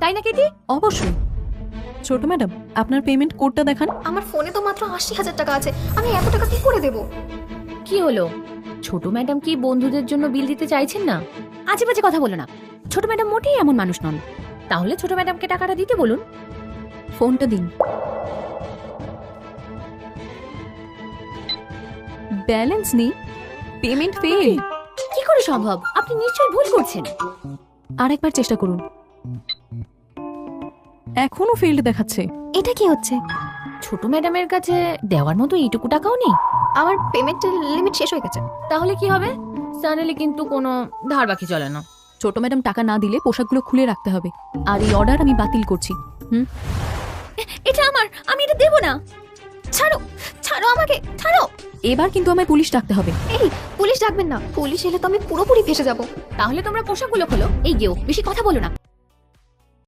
তাই না কেটি? অবশ্যই। ছোট ম্যাডাম, আপনার পেমেন্ট কোডটা দেখান। আমার ফোনে তো মাত্র ৮০,০০০ টাকা আছে, আমি এত টাকা কি করে দেবো? কি হলো, ছোট ম্যাডাম কি বন্ধুদের জন্য বিল দিতে চাইছেন না? আজে বাজে কথা বলো না, ছোট ম্যাডাম মোটেই এমন মানুষ নন। তাহলে ছোট ম্যাডামকে টাকাটা দিতে বলুন। ফোনটা দিন। ব্যালেন্স নেই, পেমেন্ট ফেল। কি করে সম্ভব? আপনি নিশ্চয়ই ভুল করছেন। আরেকবার চেষ্টা করুন। এখনো ফেল্ড দেখাচ্ছে। এটা কি হচ্ছে? ছোট ম্যাডামের কাছে দেওয়ার মতো এইটুকু টাকাও নেই। আমার পেমেন্টের লিমিট শেষ হয়ে গেছে। তাহলে কি হবে? স্যানেলে কিন্তু কোনো ধার বাকি চলে না। ছোট ম্যাডাম টাকা না দিলে পোশাকগুলো খুলে রাখতে হবে, আর এই অর্ডার আমি বাতিল করছি। এটা আমার, আমি এটা দেব না। ছাড়ো, ছাড়ো আমাকে, ছাড়ো। এবার কিন্তু আমায় পুলিশ ডাকতে হবে। এই, পুলিশ ডাকবেন না, পুলিশ এলে তো আমি পুরোপুরি ফেসে যাব। তাহলে তোমরা পোশাকগুলো খোলো। এই গেও, বেশি কথা বলো না।